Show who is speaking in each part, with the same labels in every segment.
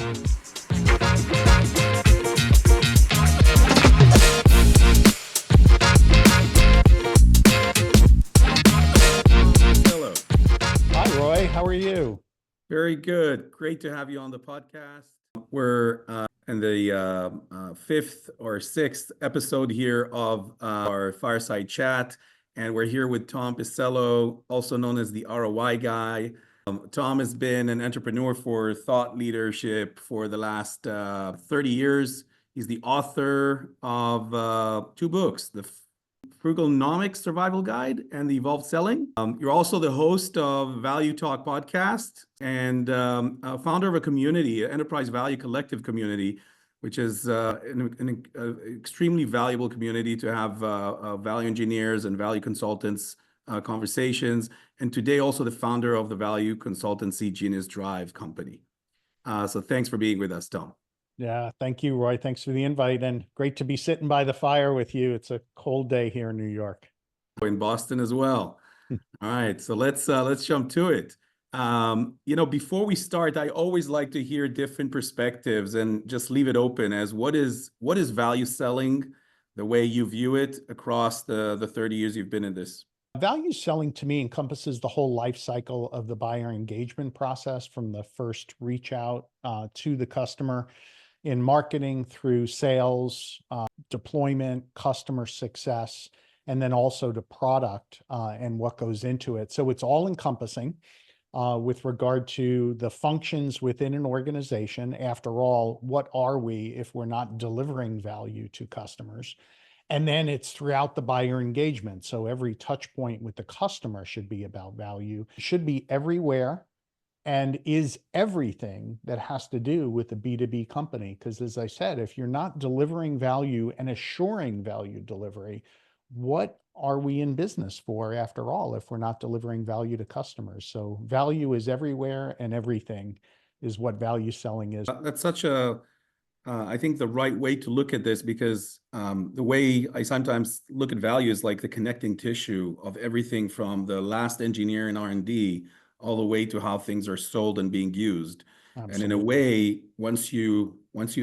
Speaker 1: Hello.
Speaker 2: Hi, Roy. How are you?
Speaker 1: Very good. Great to have you on the podcast. We're in the fifth or sixth episode here of our fireside chat, and we're here with Tom Pisello, also known as the ROI guy. Tom has been an entrepreneur for thought leadership for the last 30 years. He's the author of two books, The Frugalnomics Survival Guide and the Evolved Selling. You're also the host of Value Talk podcast and founder of a community, an enterprise value collective community, which is an extremely valuable community to have value engineers and value consultants conversations. And today also the founder of the value consultancy Genius Drive company. So thanks for being with us, Tom.
Speaker 2: Yeah, thank you, Roy. Thanks for the invite, and great to be sitting by the fire with you. It's a cold day here in New York.
Speaker 1: In Boston as well. All right, so let's jump to it. Before we start, I always like to hear different perspectives and just leave it open as what is value selling, the way you view it across the 30 years you've been in this.
Speaker 2: Value selling to me encompasses the whole life cycle of the buyer engagement process, from the first reach out to the customer in marketing, through sales, deployment, customer success, and then also to product and what goes into it. So it's all encompassing with regard to the functions within an organization. After all, what are we if we're not delivering value to customers? And then it's throughout the buyer engagement. So every touch point with the customer should be about value, should be everywhere, and is everything that has to do with the B2B company. Because as I said, if you're not delivering value and assuring value delivery, what are we in business for after all, if we're not delivering value to customers? So value is everywhere, and everything is what value selling is.
Speaker 1: That's such I think the right way to look at this, because the way I sometimes look at value is like the connecting tissue of everything from the last engineer in R&D all the way to how things are sold and being used.
Speaker 2: Absolutely.
Speaker 1: And in a way, once you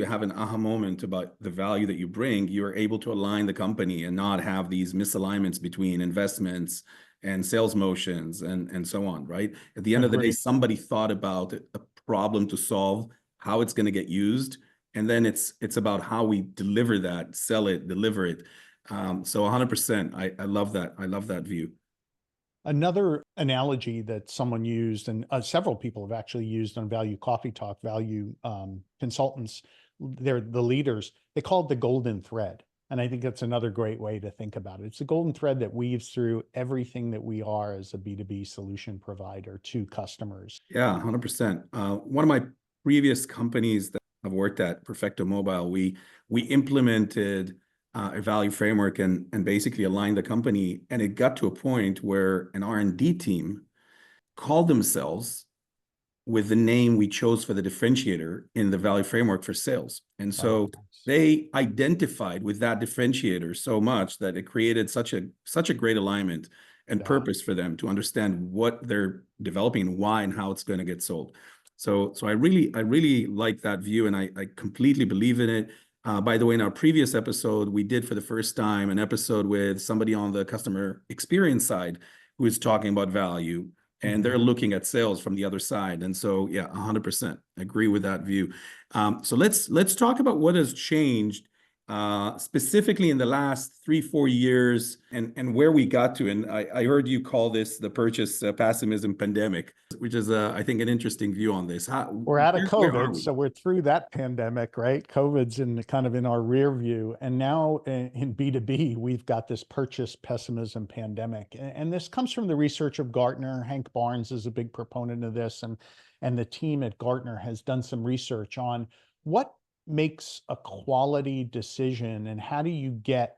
Speaker 1: have an aha moment about the value that you bring, you're able to align the company and not have these misalignments between investments and sales motions and so on, right? At the end of the day, somebody thought about a problem to solve, how it's going to get used, and then it's about how we deliver that, sell it, deliver it. So 100%, I love that. I love that view.
Speaker 2: Another analogy that someone used, and several people have actually used on Value Coffee Talk, value consultants, they're the leaders, they call it the golden thread. And I think that's another great way to think about it. It's a golden thread that weaves through everything that we are as a B2B solution provider to customers.
Speaker 1: Yeah, 100%. One of my previous companies that I've worked at, Perfecto Mobile, we implemented a value framework and basically aligned the company. And it got to a point where an R&D team called themselves with the name we chose for the differentiator in the value framework for sales. And so they identified with that differentiator so much that it created such a great alignment and purpose for them to understand what they're developing, why, and how it's going to get sold. So I really like that view, and I completely believe in it. By the way, in our previous episode, we did for the first time an episode with somebody on the customer experience side who is talking about value, and they're looking at sales from the other side. And so, yeah, 100% agree with that view. So let's talk about what has changed specifically in the last 3-4 years and where we got to. And I heard you call this the pessimism pandemic, which is, I think, an interesting view on this.
Speaker 2: We're out of COVID, so we're through that pandemic, right? COVID's in our rear view. And now in B2B, we've got this purchase pessimism pandemic. And this comes from the research of Gartner. Hank Barnes is a big proponent of this. And the team at Gartner has done some research on what makes a quality decision, and how do you get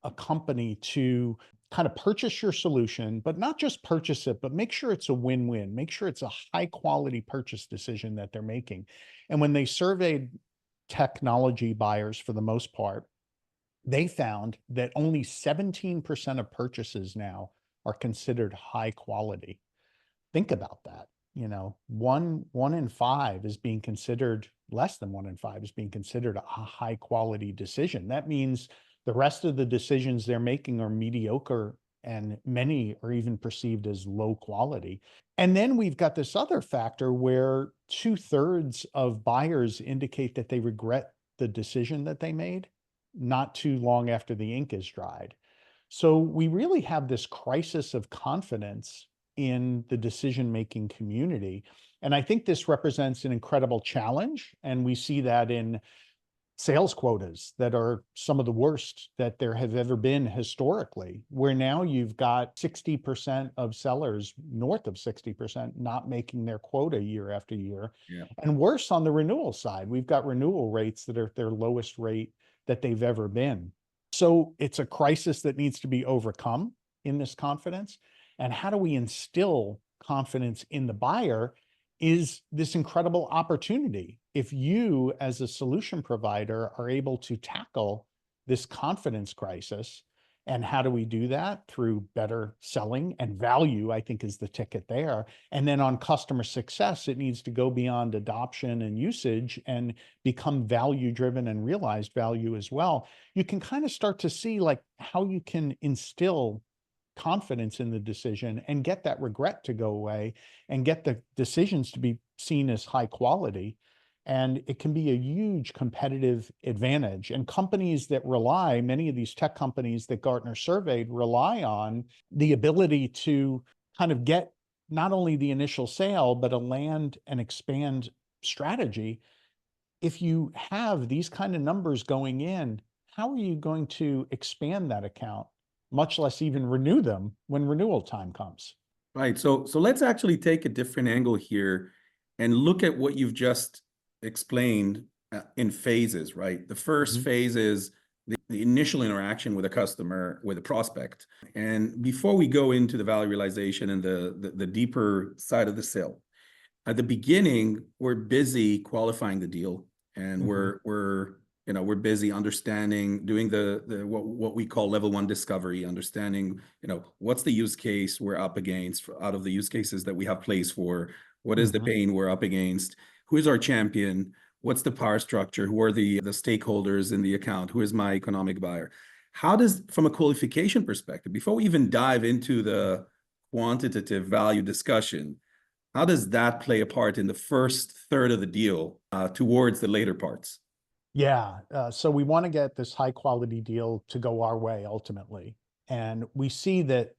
Speaker 2: a company to kind of purchase your solution, but not just purchase it, but make sure it's a win-win, make sure it's a high quality purchase decision that they're making. And when they surveyed technology buyers, for the most part, they found that only 17% of purchases now are considered high quality. Think about that. one in five is being considered, less than 1 in 5 is being considered a high quality decision. That means the rest of the decisions they're making are mediocre, and many are even perceived as low quality. And then we've got this other factor where 2/3 of buyers indicate that they regret the decision that they made not too long after the ink is dried. So we really have this crisis of confidence in the decision-making community. And I think this represents an incredible challenge. And we see that in sales quotas that are some of the worst that there have ever been historically, where now you've got 60% of sellers, north of 60%, not making their quota year after year.
Speaker 1: Yeah.
Speaker 2: And worse on the renewal side, we've got renewal rates that are at their lowest rate that they've ever been. So it's a crisis that needs to be overcome in this confidence. And how do we instill confidence in the buyer is this incredible opportunity. If you, as a solution provider, are able to tackle this confidence crisis, and how do we do that? Through better selling, and value, I think, is the ticket there. And then on customer success, it needs to go beyond adoption and usage and become value driven and realized value as well. You can kind of start to see like how you can instill confidence in the decision and get that regret to go away and get the decisions to be seen as high quality. And it can be a huge competitive advantage. And companies that rely, many of these tech companies that Gartner surveyed, rely on the ability to kind of get not only the initial sale, but a land and expand strategy. If you have these kind of numbers going in, how are you going to expand that account, much less even renew them when renewal time comes?
Speaker 1: Right. So let's actually take a different angle here and look at what you've just explained in phases, right? The first phase is the initial interaction with a customer, with a prospect. And before we go into the value realization and the deeper side of the sale, at the beginning, we're busy qualifying the deal, and we're busy understanding, doing the what we call level one discovery, understanding, what's the use case we're up against out of the use cases that we have place for, what is the pain we're up against, who is our champion, what's the power structure, who are the stakeholders in the account, who is my economic buyer. How does, from a qualification perspective, before we even dive into the quantitative value discussion, how does that play a part in the first third of the deal towards the later parts?
Speaker 2: Yeah. So we want to get this high quality deal to go our way ultimately. And we see that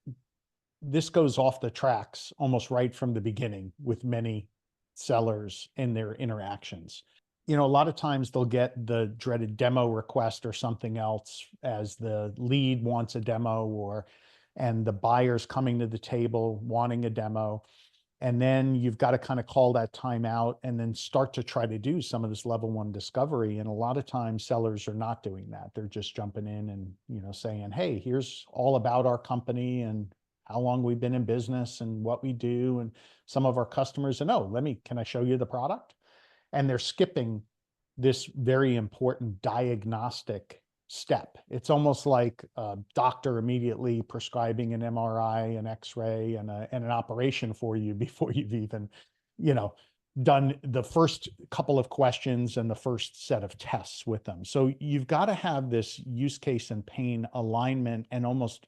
Speaker 2: this goes off the tracks almost right from the beginning with many sellers in their interactions. A lot of times they'll get the dreaded demo request or something else as the lead wants a demo, and the buyer's coming to the table wanting a demo. And then you've got to kind of call that time out and then start to try to do some of this level one discovery. And a lot of times sellers are not doing that. They're just jumping in and, saying, hey, here's all about our company and how long we've been in business and what we do. And some of our customers, and can I show you the product? And they're skipping this very important diagnostic step. It's almost like a doctor immediately prescribing an MRI, an X-ray, and an operation for you before you've even, done the first couple of questions and the first set of tests with them. So you've got to have this use case and pain alignment and almost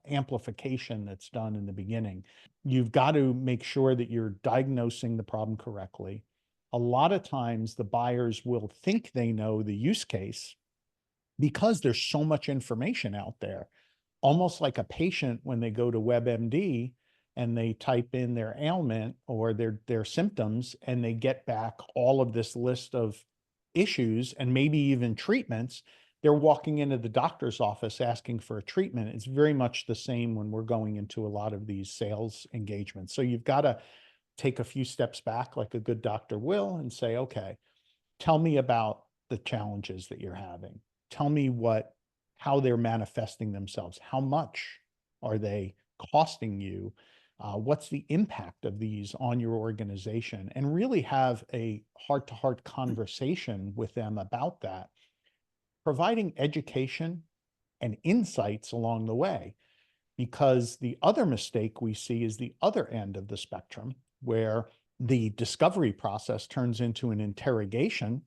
Speaker 2: amplification that's done in the beginning. You've got to make sure that you're diagnosing the problem correctly. A lot of times the buyers will think they know the use case because there's so much information out there, almost like a patient when they go to WebMD and they type in their ailment or their symptoms, and they get back all of this list of issues and maybe even treatments. They're walking into the doctor's office asking for a treatment. It's very much the same when we're going into a lot of these sales engagements. So you've got to take a few steps back like a good doctor will and say, okay, tell me about the challenges that you're having. Tell me how they're manifesting themselves. How much are they costing you? What's the impact of these on your organization? And really have a heart-to-heart conversation with them about that, providing education and insights along the way. Because the other mistake we see is the other end of the spectrum, where the discovery process turns into an interrogation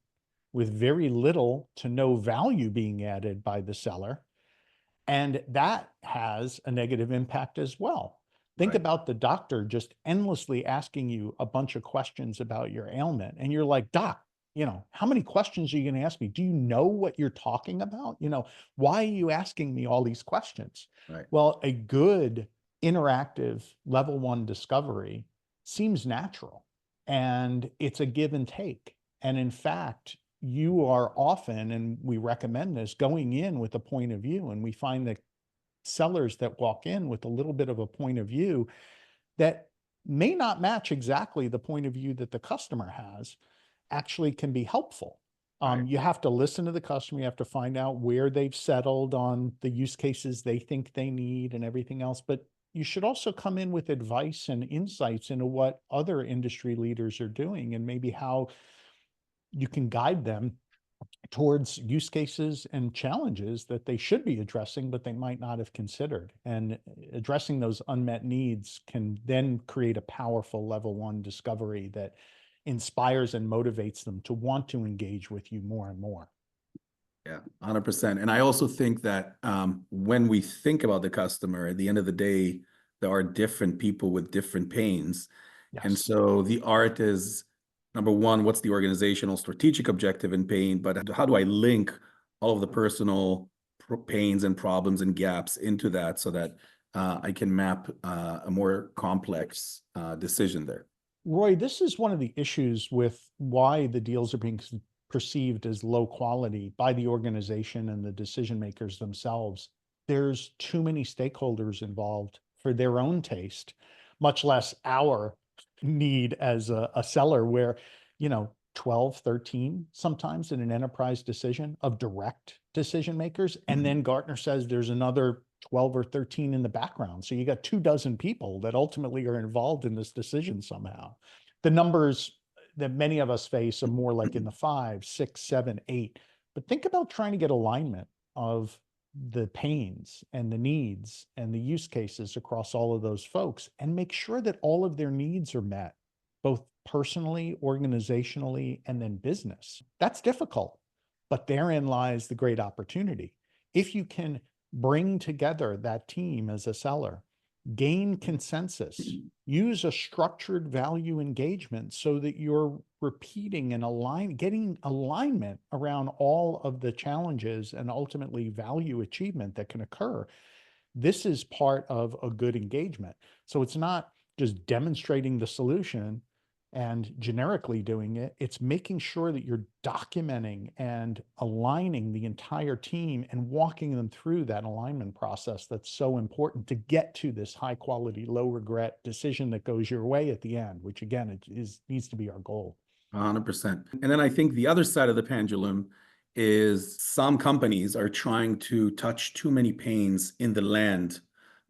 Speaker 2: with very little to no value being added by the seller. And that has a negative impact as well. Think
Speaker 1: Right.
Speaker 2: about the doctor just endlessly asking you a bunch of questions about your ailment. And you're like, Doc, how many questions are you going to ask me? Do you know what you're talking about? Why are you asking me all these questions?
Speaker 1: Right.
Speaker 2: Well, a good interactive level one discovery seems natural, and it's a give and take. And in fact, you are often, and we recommend this, going in with a point of view. And we find that sellers that walk in with a little bit of a point of view that may not match exactly the point of view that the customer has actually can be helpful.
Speaker 1: Right.
Speaker 2: You have to listen to the customer. You have to find out where they've settled on the use cases they think they need and everything else. But you should also come in with advice and insights into what other industry leaders are doing and maybe how you can guide them towards use cases and challenges that they should be addressing, but they might not have considered. And addressing those unmet needs can then create a powerful level one discovery that inspires and motivates them to want to engage with you more and more.
Speaker 1: Yeah, 100%. And I also think that when we think about the customer, at the end of the day, there are different people with different pains. And
Speaker 2: Yes.
Speaker 1: so the art is, number one, what's the organizational strategic objective and pain? But how do I link all of the personal pains and problems and gaps into that so that I can map a more complex decision there?
Speaker 2: Roy, this is one of the issues with why the deals are being perceived as low quality by the organization and the decision makers themselves. There's too many stakeholders involved for their own taste, much less our need as a seller, where, 12, 13 sometimes in an enterprise decision of direct decision makers. And then Gartner says there's another 12 or 13 in the background. So you got 24 people that ultimately are involved in this decision somehow. The numbers that many of us face are more like in the 5, 6, 7, 8. But think about trying to get alignment of the pains and the needs and the use cases across all of those folks and make sure that all of their needs are met, both personally, organizationally, and then business. That's difficult, but therein lies the great opportunity. If you can bring together that team as a seller, gain consensus, use a structured value engagement so that you're repeating and getting alignment around all of the challenges and ultimately value achievement that can occur. This is part of a good engagement. So it's not just demonstrating the solution and generically doing it. It's making sure that you're documenting and aligning the entire team and walking them through that alignment process that's so important to get to this high quality, low regret decision that goes your way at the end, which again, needs to be our goal.
Speaker 1: 100%. And then I think the other side of the pendulum is some companies are trying to touch too many pains in the land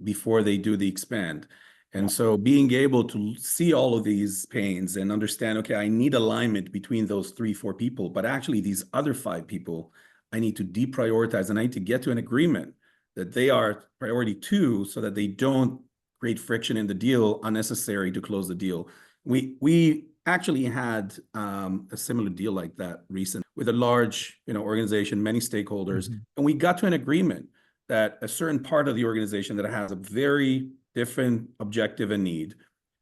Speaker 1: before they do the expand. And so being able to see all of these pains and understand, okay, I need alignment between those 3, 4 people, but actually these other 5 people, I need to deprioritize and I need to get to an agreement that they are priority 2 so that they don't create friction in the deal unnecessary to close the deal. We actually had a similar deal like that recently with a large organization, many stakeholders, and we got to an agreement that a certain part of the organization that has a very different objective and need,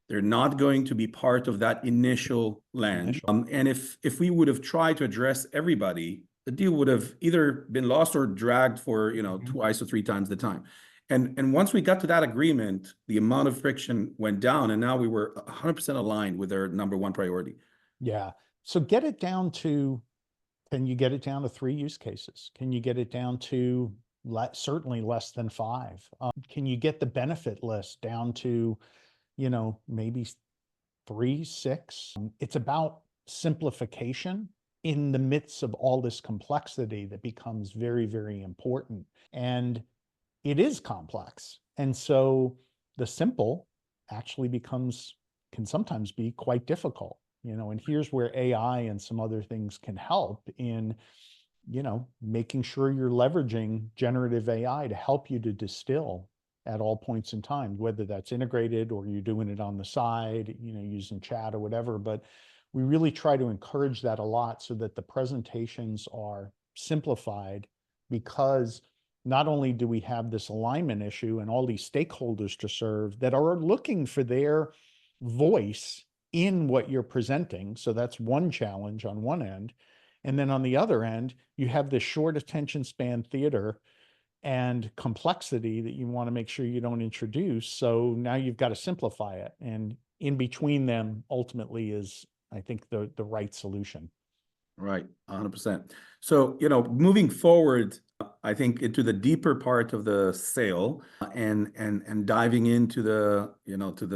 Speaker 1: they're not going to be part of that initial land. And if we would have tried to address everybody, the deal would have either been lost or dragged for 2 or 3 times the time. And once we got to that agreement, the amount of friction went down, and now we were 100% aligned with their number one priority.
Speaker 2: Yeah. So get it down to, can you get it down to 3 use cases? Can you get it down to certainly less than 5? Can you get the benefit list down to, maybe 3, 6? It's about simplification in the midst of all this complexity that becomes very, very important. And it is complex. And so the simple actually can sometimes be quite difficult, and here's where AI and some other things can help in, making sure you're leveraging generative AI to help you to distill at all points in time, whether that's integrated or you're doing it on the side, using chat or whatever. But we really try to encourage that a lot so that the presentations are simplified, because not only do we have this alignment issue and all these stakeholders to serve that are looking for their voice in what you're presenting. So that's one challenge on one end. And then on the other end, you have this short attention span theater and complexity that you want to make sure you don't introduce. So now you've got to simplify it. And in between them ultimately is, I think, the right solution.
Speaker 1: Right, 100%. So, moving forward, I think into the deeper part of the sale, and diving into the, to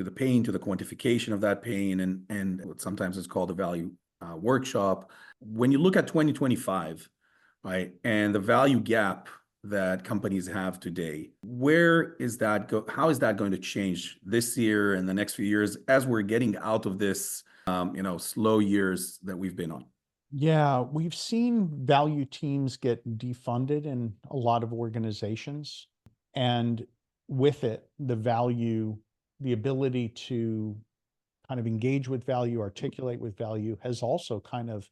Speaker 1: the pain, to the quantification of that pain, and what sometimes is called a value workshop. When you look at 2025, right, and the value gap that companies have today, where is that how is that going to change this year and the next few years as we're getting out of this, slow years that we've been on?
Speaker 2: Yeah, we've seen value teams get defunded in a lot of organizations. And with it, the ability to kind of engage with value, articulate with value, has also kind of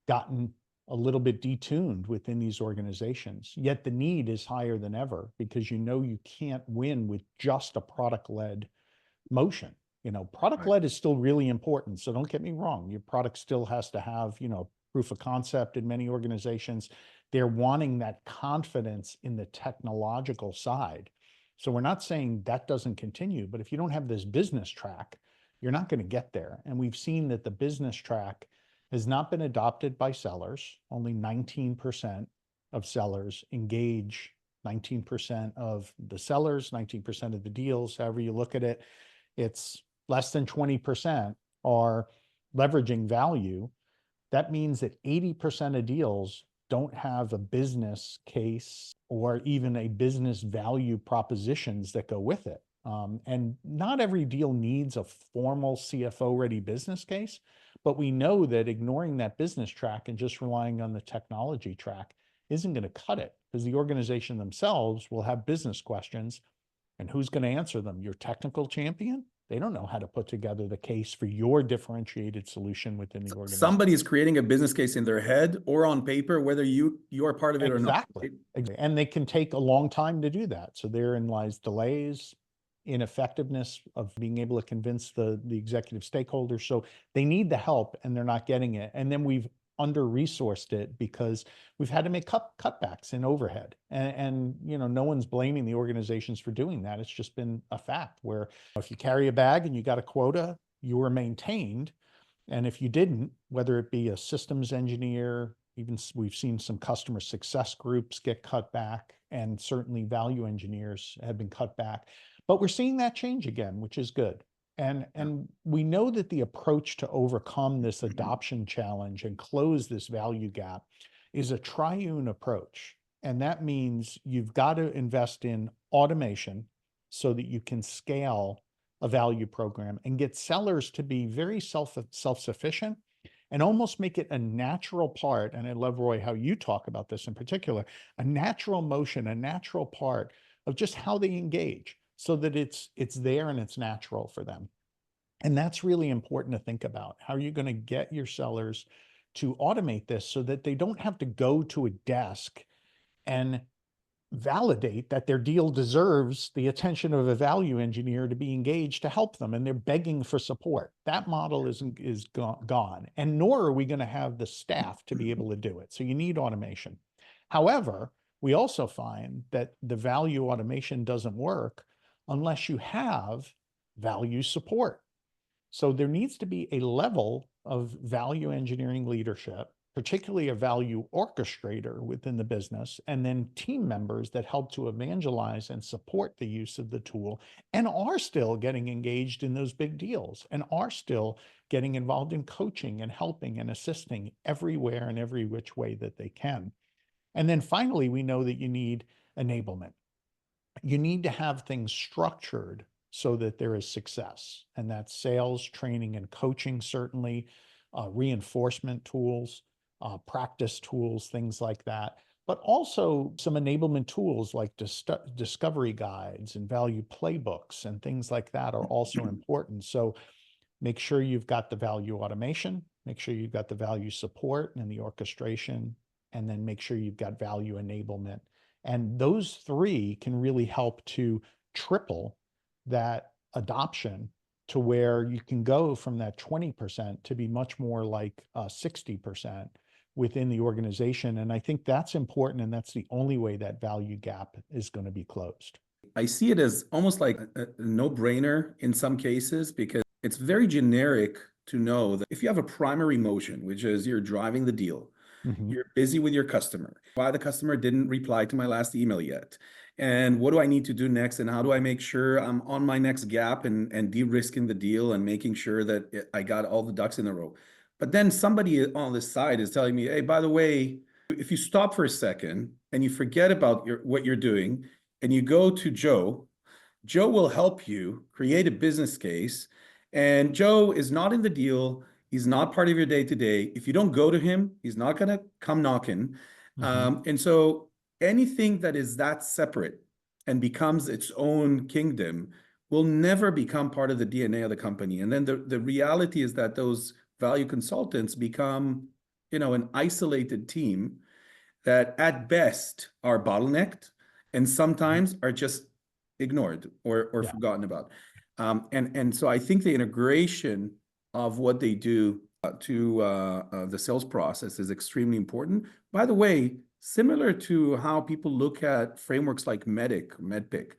Speaker 2: gotten a little bit detuned within these organizations. Yet the need is higher than ever, because you can't win with just a product-led motion. Product-led is still really important. So don't get me wrong. Your product still has to have, proof of concept in many organizations. They're wanting that confidence in the technological side. So we're not saying that doesn't continue, but if you don't have this business track, you're not going to get there. And we've seen that the business track has not been adopted by sellers. Only 19% of sellers engage, 19% of the sellers, 19% of the deals, however you look at it. It's less than 20% are leveraging value. That means that 80% of deals don't have a business case or even a business value propositions that go with it. And not every deal needs a formal CFO-ready business case, but we know that ignoring that business track and just relying on the technology track isn't going to cut it, because the organization themselves will have business questions. And who's going to answer them? Your technical champion? They don't know how to put together the case for your differentiated solution within the organization.
Speaker 1: Somebody is creating a business case in their head or on paper, whether you are part of it or not.
Speaker 2: Exactly. And they can take a long time to do that. So therein lies delays, ineffectiveness of being able to convince the executive stakeholders. So they need the help and they're not getting it. And then we've under-resourced it because we've had to make cutbacks in overhead. And no one's blaming the organizations for doing that. It's just been a fact where if you carry a bag and you got a quota, you were maintained. And if you didn't, whether it be a systems engineer, even we've seen some customer success groups get cut back, and certainly value engineers have been cut back. But we're seeing that change again, which is good. And we know that the approach to overcome this adoption challenge and close this value gap is a triune approach. And that means you've got to invest in automation so that you can scale a value program and get sellers to be very self-sufficient and almost make it a natural part. And I love, Roy, how you talk about this in particular, a natural motion, a natural part of just how they engage, so that it's there and it's natural for them. And that's really important to think about. How are you going to get your sellers to automate this so that they don't have to go to a desk and validate that their deal deserves the attention of a value engineer to be engaged to help them, and they're begging for support? That model is gone, and nor are we going to have the staff to be able to do it. So you need automation. However, we also find that the value automation doesn't work unless you have value support. So there needs to be a level of value engineering leadership, particularly a value orchestrator within the business, and then team members that help to evangelize and support the use of the tool, and are still getting engaged in those big deals, and are still getting involved in coaching and helping and assisting everywhere and every which way that they can. And then finally, we know that you need enablement. You need to have things structured so that there is success. And that's sales, training, and coaching, certainly, reinforcement tools, practice tools, things like that, but also some enablement tools like discovery guides and value playbooks and things like that are also important. So make sure you've got the value automation, make sure you've got the value support and the orchestration, and then make sure you've got value enablement. And those three can really help to triple that adoption to where you can go from that 20% to be much more like 60% within the organization. And I think that's important. And that's the only way that value gap is going to be closed.
Speaker 1: I see it as almost like a no-brainer in some cases, because it's very generic to know that if you have a primary motion, which is you're driving the deal, you're busy with your customer, why the customer didn't reply to my last email yet, and what do I need to do next, and how do I make sure I'm on my next gap and de-risking the deal and making sure that I got all the ducks in a row. But then somebody on this side is telling me, hey, by the way, if you stop for a second and you forget about what you're doing and you go to Joe, Joe will help you create a business case. And Joe is not in the deal. He's not part of your day to day. If you don't go to him, he's not going to come knocking. And so anything that is that separate and becomes its own kingdom will never become part of the DNA of the company. And then the reality is that those value consultants become, an isolated team that at best are bottlenecked and sometimes are just ignored or
Speaker 2: Yeah.
Speaker 1: forgotten about. And so I think the integration of what they do to the sales process is extremely important. By the way, similar to how people look at frameworks like MEDPIC,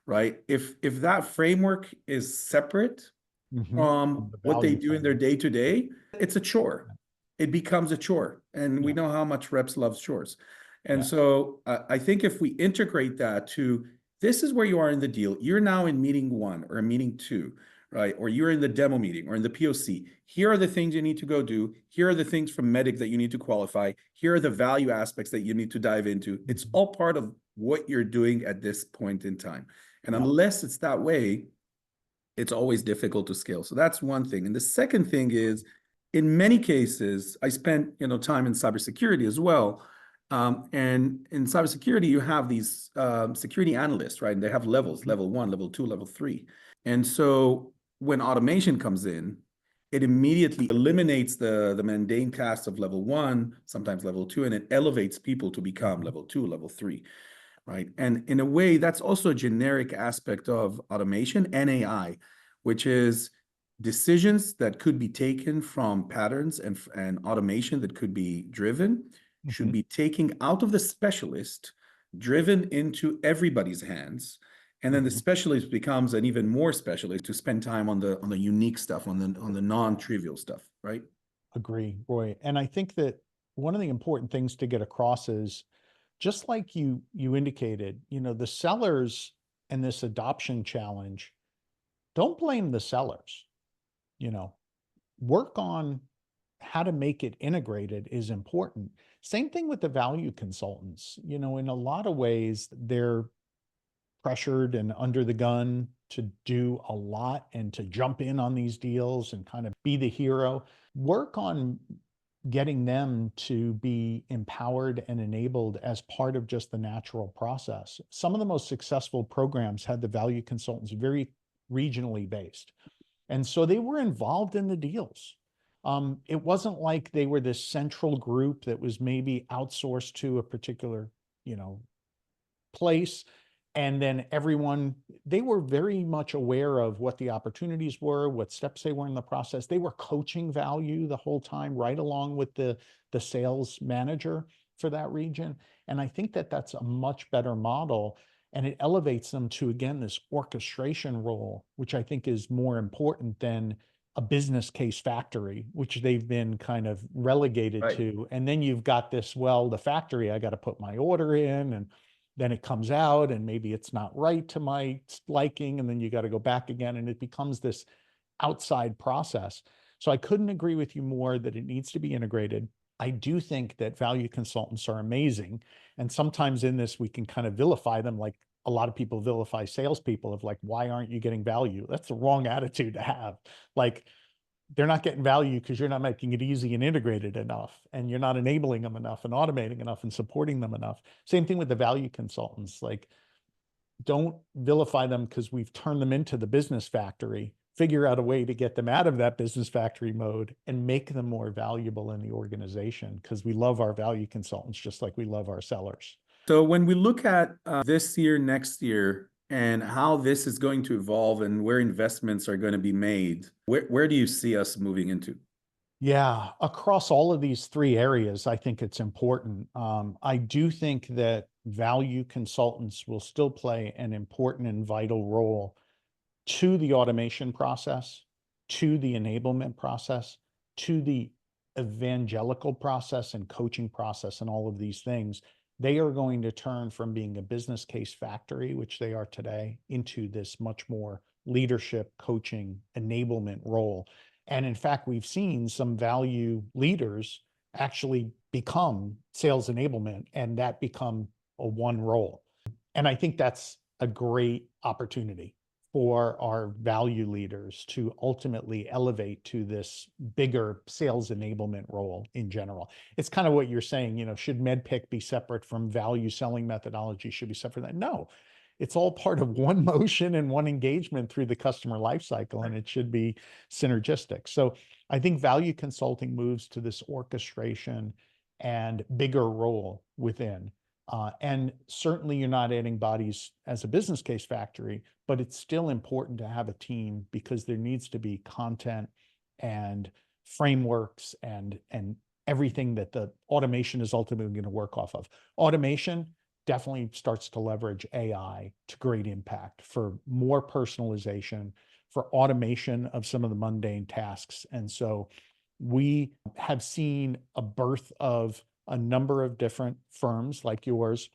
Speaker 1: right? If that framework is separate
Speaker 2: From the
Speaker 1: what they
Speaker 2: value
Speaker 1: do in their
Speaker 2: framework.
Speaker 1: day-to-day, it's a chore. It becomes a chore. And we
Speaker 2: Yeah.
Speaker 1: know how much reps loves chores. And
Speaker 2: Yeah.
Speaker 1: so I think if we integrate that to this is where you are in the deal, you're now in meeting 1 or meeting 2, right? Or you're in the demo meeting or in the POC. Here are the things you need to go do. Here are the things from Medic that you need to qualify. Here are the value aspects that you need to dive into. It's all part of what you're doing at this point in time. And
Speaker 2: Yeah.
Speaker 1: unless it's that way, it's always difficult to scale. So that's one thing. And the second thing is, in many cases, I spent time in cybersecurity as well. And in cybersecurity, you have these security analysts, right? And they have levels, level 1, level 2, level 3. And so when automation comes in, it immediately eliminates the mundane tasks of level 1, sometimes level 2, and it elevates people to become level 2, level 3. Right. And in a way, that's also a generic aspect of automation and AI, which is decisions that could be taken from patterns and automation that could be driven should be taken out of the specialist, driven into everybody's hands. And then the specialist becomes an even more specialist to spend time on the unique stuff, on the non-trivial stuff, right?
Speaker 2: Agree, Roy. And I think that one of the important things to get across is, just like you indicated, the sellers and this adoption challenge, don't blame the sellers. Work on how to make it integrated is important. Same thing with the value consultants. In a lot of ways, they're pressured and under the gun to do a lot and to jump in on these deals and kind of be the hero. Work on getting them to be empowered and enabled as part of just the natural process. Some of the most successful programs had the value consultants very regionally based. And so they were involved in the deals. It wasn't like they were this central group that was maybe outsourced to a particular, place. And then they were very much aware of what the opportunities were, what steps they were in the process. They were coaching value the whole time, right along with the sales manager for that region. And I think that that's a much better model. And it elevates them to, again, this orchestration role, which I think is more important than a business case factory, which they've been kind of relegated
Speaker 1: Right.
Speaker 2: to. And then you've got this, well, the factory, I got to put my order in, and then it comes out and maybe it's not right to my liking. And then you got to go back again. And it becomes this outside process. So I couldn't agree with you more that it needs to be integrated. I do think that value consultants are amazing. And sometimes in this, we can kind of vilify them, like a lot of people vilify salespeople of like, why aren't you getting value? That's the wrong attitude to have. Like, they're not getting value because you're not making it easy and integrated enough, and you're not enabling them enough and automating enough and supporting them enough. Same thing with the value consultants. Like, don't vilify them because we've turned them into the business factory. Figure out a way to get them out of that business factory mode and make them more valuable in the organization, because we love our value consultants just like we love our sellers.
Speaker 1: So when we look at this year, next year, and how this is going to evolve and where investments are going to be made, where do you see us moving into?
Speaker 2: Yeah, across all of these three areas, I think it's important. I do think that value consultants will still play an important and vital role to the automation process, to the enablement process, to the evangelical process and coaching process, and all of these things. They are going to turn from being a business case factory, which they are today, into this much more leadership, coaching, enablement role. And in fact, we've seen some value leaders actually become sales enablement, and that become a one role. And I think that's a great opportunity for our value leaders to ultimately elevate to this bigger sales enablement role in general. It's kind of what you're saying, should MedPick be separate from value selling methodology? Should be separate from that? No, it's all part of one motion and one engagement through the customer lifecycle, and it should be synergistic. So I think value consulting moves to this orchestration and bigger role within. And certainly you're not adding bodies as a business case factory, but it's still important to have a team, because there needs to be content and frameworks and everything that the automation is ultimately going to work off of. Automation definitely starts to leverage AI to great impact for more personalization, for automation of some of the mundane tasks. And so we have seen a birth of a number of different firms like yours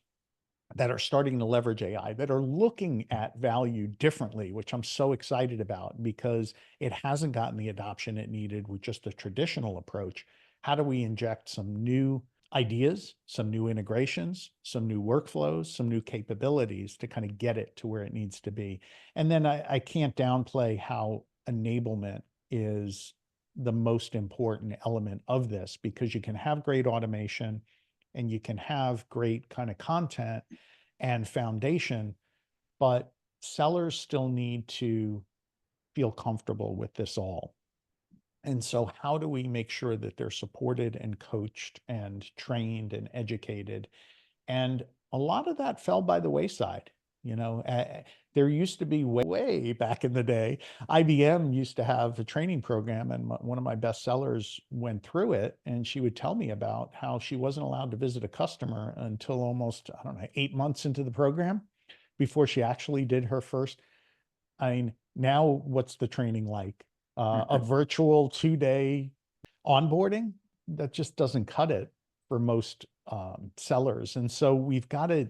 Speaker 2: that are starting to leverage AI, that are looking at value differently, which I'm so excited about, because it hasn't gotten the adoption it needed with just the traditional approach. How do we inject some new ideas, some new integrations, some new workflows, some new capabilities to kind of get it to where it needs to be? And then I can't downplay how enablement is the most important element of this, because you can have great automation and you can have great kind of content and foundation, but sellers still need to feel comfortable with this all. And so how do we make sure that they're supported and coached and trained and educated? And a lot of that fell by the wayside. There used to be way back in the day, IBM used to have a training program, and one of my best sellers went through it, and she would tell me about how she wasn't allowed to visit a customer until almost, 8 months into the program before she actually did her first. I mean, now what's the training like? A virtual 2-day onboarding? That just doesn't cut it for most sellers. And so we've got to,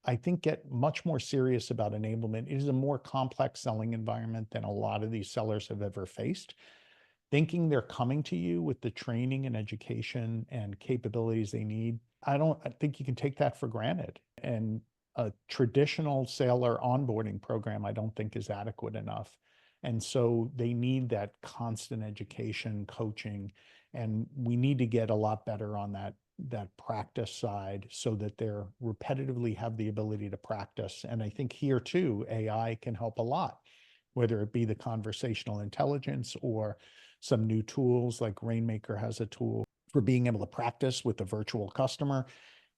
Speaker 2: I think, get much more serious about enablement. It is a more complex selling environment than a lot of these sellers have ever faced. Thinking they're coming to you with the training and education and capabilities they need, I think you can take that for granted. And a traditional seller onboarding program, I don't think, is adequate enough. And so they need that constant education, coaching, and we need to get a lot better on that practice side, so that they're repetitively have the ability to practice. And I think here too, AI can help a lot, whether it be the conversational intelligence or some new tools, like Rainmaker has a tool for being able to practice with a virtual customer,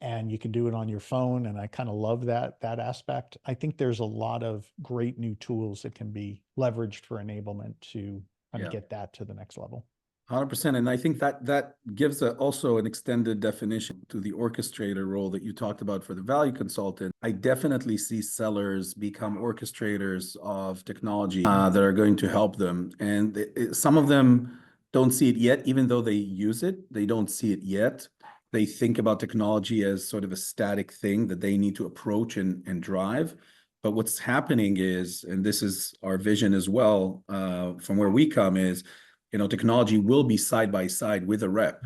Speaker 2: and you can do it on your phone. And I kind of love that aspect. I think there's a lot of great new tools that can be leveraged for enablement to kind of get that to the next level.
Speaker 1: 100%. And I think that gives also an extended definition to the orchestrator role that you talked about for the value consultant. I definitely see sellers become orchestrators of technology that are going to help them. And some of them don't see it yet, even though they use it, they don't see it yet. They think about technology as sort of a static thing that they need to approach and drive. But what's happening is, and this is our vision as well, from where we come, is technology will be side by side with a rep,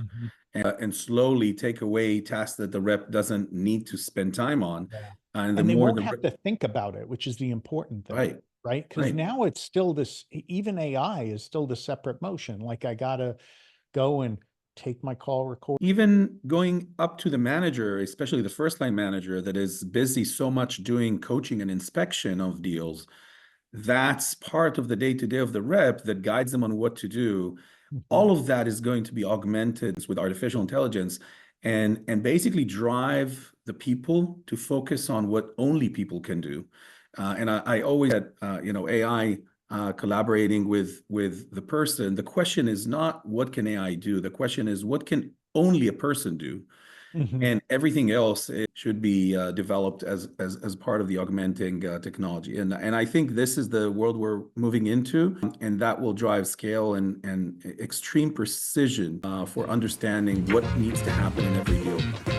Speaker 1: and slowly take away tasks that the rep doesn't need to spend time on.
Speaker 2: Yeah.
Speaker 1: And
Speaker 2: And they won't have to think about it, which is the important thing.
Speaker 1: Right.
Speaker 2: right? Because
Speaker 1: Right.
Speaker 2: now it's still this, even AI is still the separate motion. Like I gotta go and take my call record.
Speaker 1: Even going up to the manager, especially the first line manager that is busy so much doing coaching and inspection of deals, that's part of the day-to-day of the rep that guides them on what to do. All of that is going to be augmented with artificial intelligence and basically drive the people to focus on what only people can do. And I always had, AI collaborating with the person. The question is not what can AI do? The question is what can only a person do?
Speaker 2: Mhm.
Speaker 1: And everything else it should be developed as part of the augmenting technology. And I think this is the world we're moving into, and that will drive scale and extreme precision for understanding what needs to happen in every deal.